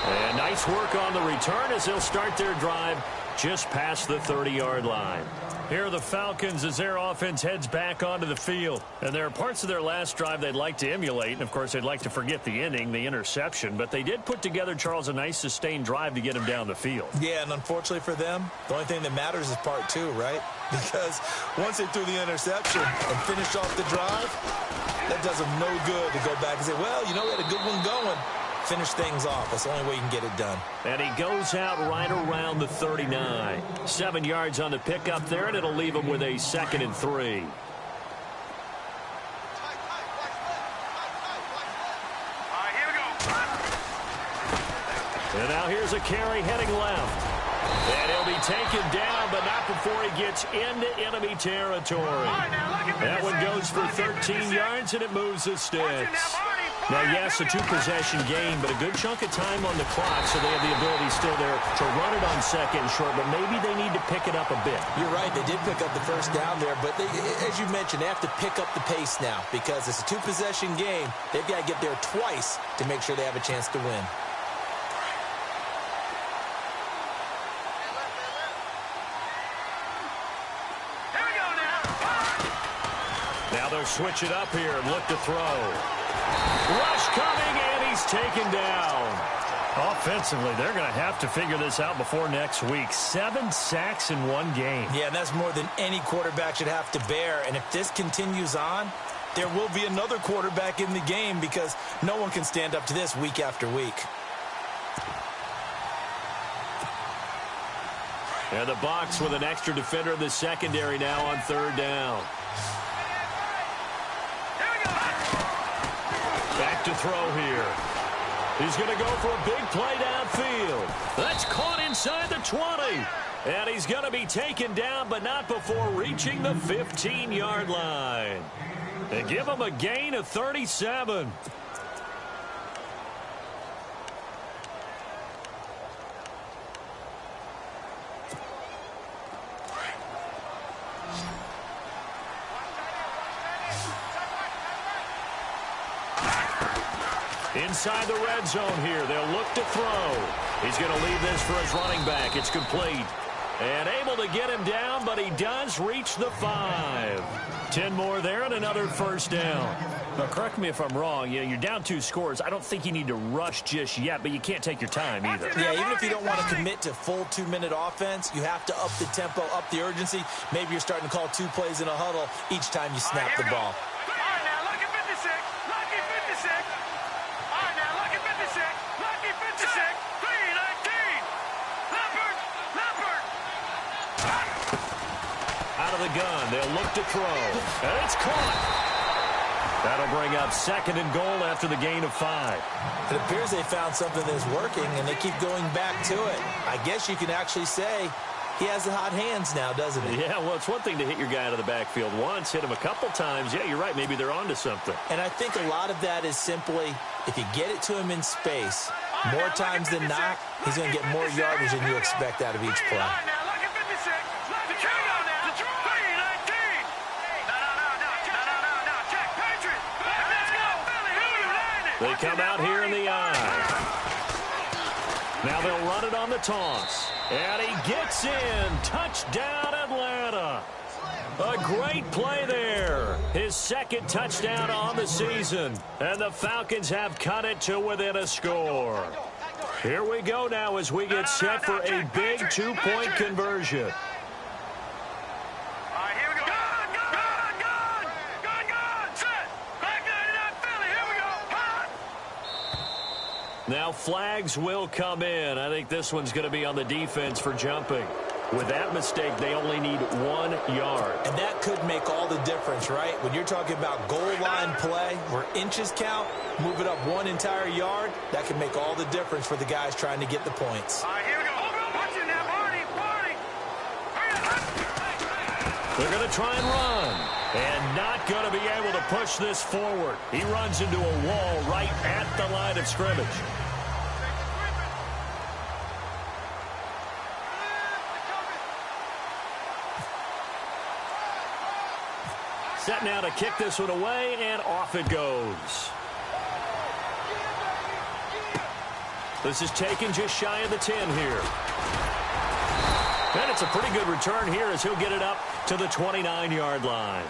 And nice work on the return as they'll start their drive just past the 30-yard line. Here are the Falcons as their offense heads back onto the field. And there are parts of their last drive they'd like to emulate. And, of course, they'd like to forget the inning, the interception. But they did put together, Charles, a nice sustained drive to get him down the field. Yeah, and unfortunately for them, the only thing that matters is part 2, right? Because once they threw the interception and finished off the drive, that does them no good to go back and say, well, you know, we had a good one going. Finish things off. That's the only way you can get it done. And he goes out right around the 39. 7 yards on the pickup there, and it'll leave him with a 2nd and 3. And now here's a carry heading left. And he'll be taken down, but not before he gets into enemy territory. That one goes for 13 yards, and it moves the sticks. Now, yes, a 2-possession game, but a good chunk of time on the clock, so they have the ability still there to run it on 2nd and short, but maybe they need to pick it up a bit. You're right. They did pick up the first down there, but as you mentioned, they have to pick up the pace now because it's a 2-possession game. They've got to get there twice to make sure they have a chance to win. Now they'll switch it up here and look to throw. Rush coming, and he's taken down. Offensively, they're going to have to figure this out before next week. 7 sacks in one game. Yeah, and that's more than any quarterback should have to bear. And if this continues on, there will be another quarterback in the game because no one can stand up to this week after week. And the Bucs with an extra defender in the secondary now on 3rd down. Back to throw here. He's going to go for a big play downfield. That's caught inside the 20. And he's going to be taken down, but not before reaching the 15-yard line. And give him a gain of 37. Inside the red zone here. They'll look to throw. He's going to leave this for his running back. It's complete. And able to get him down, but he does reach the 5. 10 more there and another first down. Now, correct me if I'm wrong. You're down 2 scores. I don't think you need to rush just yet, but you can't take your time either. Yeah, even if you don't want to commit to full 2-minute offense, you have to up the tempo, up the urgency. Maybe you're starting to call 2 plays in a huddle each time you snap the ball. The gun. They'll look to throw. And it's caught. That'll bring up 2nd and goal after the gain of 5. It appears they found something that's working, and they keep going back to it. I guess you can actually say he has the hot hands now, doesn't he? Yeah, well, it's one thing to hit your guy out of the backfield once, hit him a couple times. Yeah, you're right. Maybe they're onto something. And I think a lot of that is simply if you get it to him in space, more times than not, he's going to get more yardage than you expect out of each play. They come out here in the eye. Now they'll run it on the toss. And he gets in. Touchdown, Atlanta. A great play there. His 2nd touchdown on the season. And the Falcons have cut it to within a score. Here we go now as we get set for a big 2-point conversion. Now flags will come in. I think this one's going to be on the defense for jumping. With that mistake, they only need 1 yard. And that could make all the difference, right? When you're talking about goal line play where inches count, move it up 1 entire yard, that can make all the difference for the guys trying to get the points. Here we go. Watch it now, Barney. They're going to try and run. And not going to be able to push this forward. He runs into a wall right at the line of scrimmage. Set now to kick this one away, and off it goes. This is taken just shy of the 10 here. And it's a pretty good return here as he'll get it up to the 29-yard line.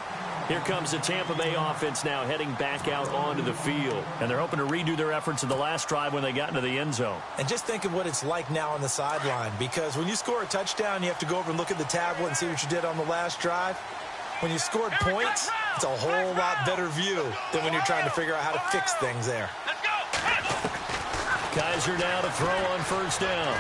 Here comes the Tampa Bay offense now heading back out onto the field. And they're hoping to redo their efforts in the last drive when they got into the end zone. And just think of what it's like now on the sideline, because when you score a touchdown, you have to go over and look at the tablet and see what you did on the last drive. When you scored points, it's a whole lot better view than when you're trying to figure out how to fix things there. Kaiser now to throw on first down.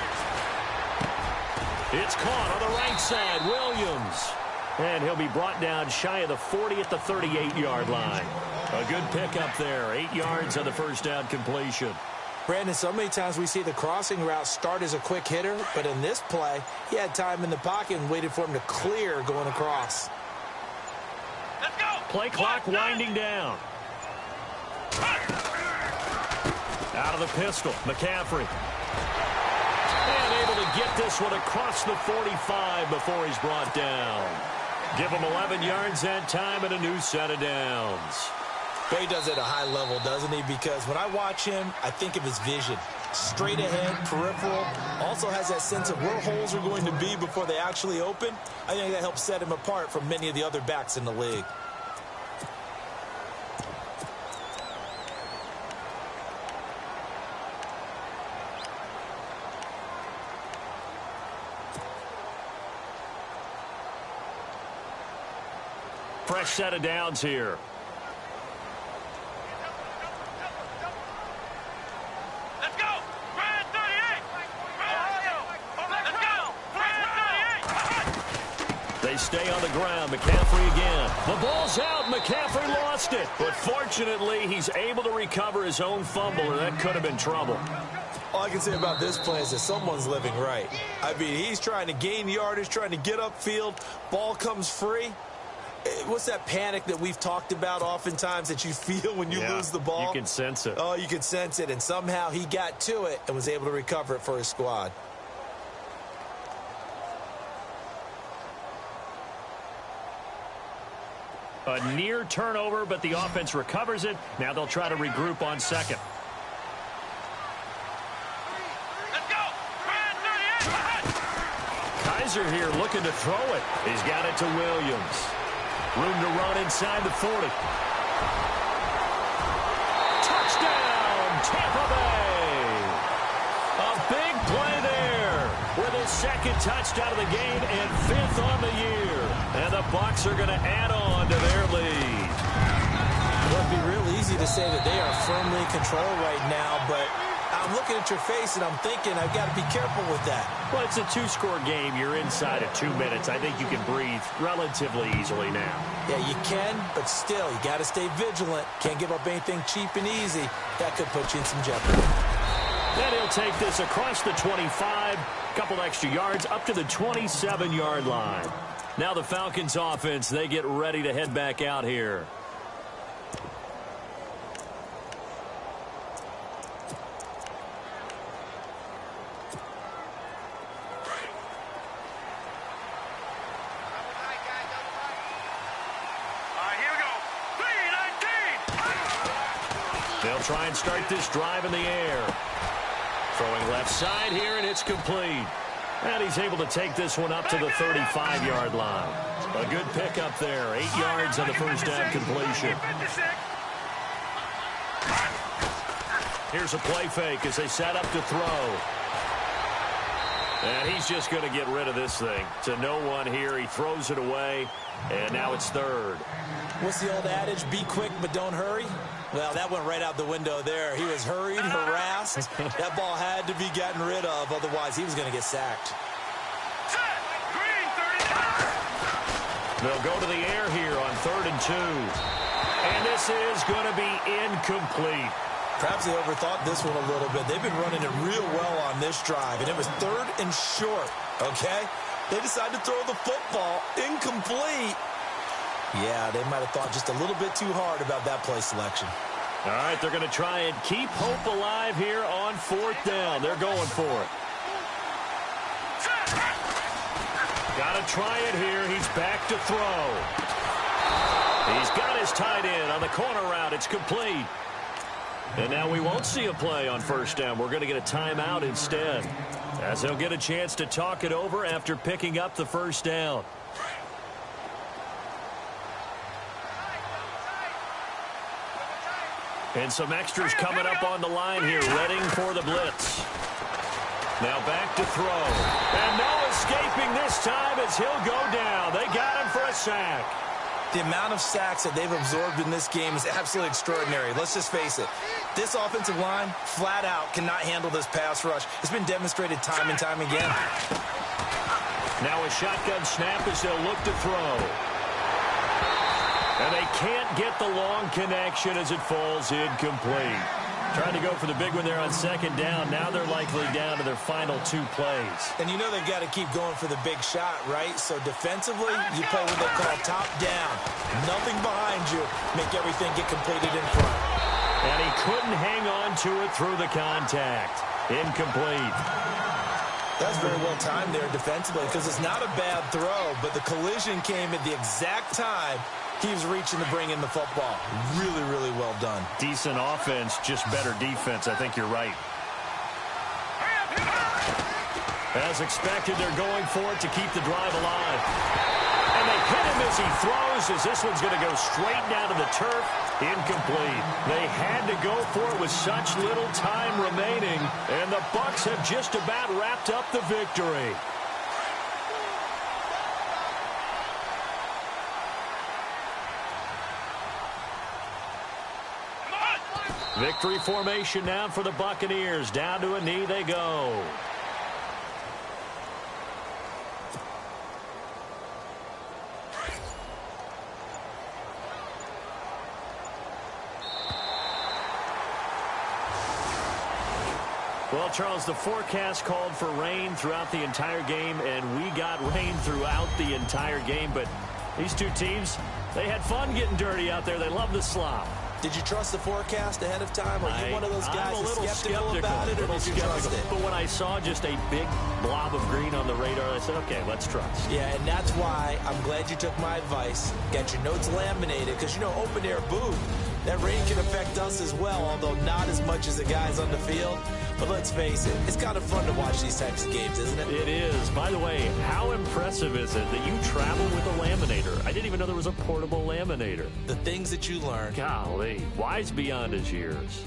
It's caught on the right side. Williams. And he'll be brought down shy of the 40 at the 38-yard line. A good pickup there. 8 yards on the first down completion. Brandon, so many times we see the crossing route start as a quick hitter, but in this play, he had time in the pocket and waited for him to clear going across. Let's go. Play clock winding down. Out of the pistol, McCaffrey. And able to get this one across the 45 before he's brought down. Give him 11 yards that time and a new set of downs. He does it at a high level, doesn't he? Because when I watch him, I think of his vision. Straight ahead, peripheral. Also has that sense of where holes are going to be before they actually open. I think that helps set him apart from many of the other backs in the league. Fresh set of downs here. Let's go. Brand 38. Let's go. Brand 38. They stay on the ground. McCaffrey again. The ball's out. McCaffrey lost it. But fortunately, he's able to recover his own fumble, or that could have been trouble. All I can say about this play is that someone's living right. I mean, he's trying to gain yardage, trying to get upfield. Ball comes free. What's that panic that we've talked about oftentimes that you feel when you lose the ball? You can sense it. Oh, you can sense it. And somehow he got to it and was able to recover it for his squad. A near turnover, but the offense recovers it. Now they'll try to regroup on second. Let's go. Brand 38. Kaiser here looking to throw it. He's got it to Williams. Room to run inside the 40. Touchdown, Tampa Bay. A big play there with his second touchdown of the game and 5th on the year. And the Bucs are going to add on to their lead. Well, it'd be real easy to say that they are firmly in control right now, but I'm looking at your face and I'm thinking I've got to be careful with that. Well, it's a 2-score game. You're inside of 2 minutes. I think you can breathe relatively easily now. Yeah, you can, but still, you got to stay vigilant. Can't give up anything cheap and easy. That could put you in some jeopardy. Then he'll take this across the 25, couple extra yards, up to the 27-yard line. Now the Falcons offense, they get ready to head back out here. They'll try and start this drive in the air. Throwing left side here, and it's complete. And he's able to take this one up to the 35-yard line. A good pickup there. 8 yards on the first down completion. Here's a play fake as they set up to throw. And he's just going to get rid of this thing. To no one here. He throws it away, and now it's third. What's the old adage? Be quick, but don't hurry. Well, that went right out the window there. He was hurried, harassed. That ball had to be gotten rid of. Otherwise, he was going to get sacked. They'll go to the air here on 3rd and 2. And this is going to be incomplete. Perhaps they overthought this one a little bit. They've been running it real well on this drive, and it was 3rd and short, okay? They decided to throw the football incomplete. Yeah, they might have thought just a little bit too hard about that play selection. All right, they're going to try and keep hope alive here on 4th down. They're going for it. Got to try it here. He's back to throw. He's got his tight end on the corner route. It's complete. And now we won't see a play on 1st down. We're going to get a timeout instead, as they'll get a chance to talk it over after picking up the 1st down. And some extras coming up on the line here, readying for the blitz. Now back to throw. And no escaping this time as he'll go down. They got him for a sack. The amount of sacks that they've absorbed in this game is absolutely extraordinary. Let's just face it. This offensive line, flat out, cannot handle this pass rush. It's been demonstrated time and time again. Now a shotgun snap as they'll look to throw. And they can't get the long connection as it falls incomplete. Trying to go for the big one there on second down. Now they're likely down to their final 2 plays. And you know they've got to keep going for the big shot, right? So defensively, you play what they call top down. Nothing behind you. Make everything get completed in front. And he couldn't hang on to it through the contact. Incomplete. That's very well timed there defensively because it's not a bad throw, but the collision came at the exact time he was reaching to bring in the football. Really, really well done. Decent offense, just better defense. I think you're right. As expected, they're going for it to keep the drive alive. And they hit him as he throws, as this one's going to go straight down to the turf. Incomplete. They had to go for it with such little time remaining, and the Bucs have just about wrapped up the victory. Victory formation now for the Buccaneers. Down to a knee they go. Well, Charles, the forecast called for rain throughout the entire game, and we got rain throughout the entire game. But these two teams, they had fun getting dirty out there. They love the slop. Did you trust the forecast ahead of time? Are you one of those guys that's skeptical about it, or did you trust it? But when I saw just a big blob of green on the radar, I said, okay, let's trust. Yeah, and that's why I'm glad you took my advice. Got your notes laminated, because, you know, open air booth, that rain can affect us as well, although not as much as the guys on the field. But let's face it, it's kind of fun to watch these types of games, isn't it? It is. By the way, how impressive is it that you travel with a laminator? I didn't even know there was a portable laminator. The things that you learn. Golly, wise beyond his years.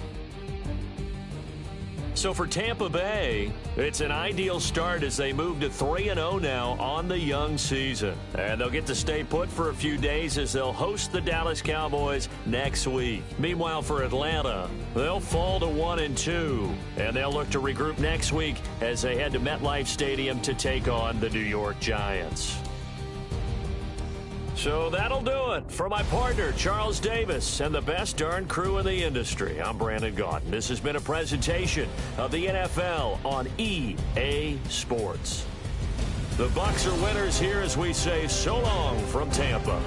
So for Tampa Bay, it's an ideal start as they move to 3-0 now on the young season. And they'll get to stay put for a few days as they'll host the Dallas Cowboys next week. Meanwhile, for Atlanta, they'll fall to 1-2. And they'll look to regroup next week as they head to MetLife Stadium to take on the New York Giants. So that'll do it. For my partner, Charles Davis, and the best darn crew in the industry, I'm Brandon Gaudin. This has been a presentation of the NFL on EA Sports. The Bucs are winners here as we say so long from Tampa.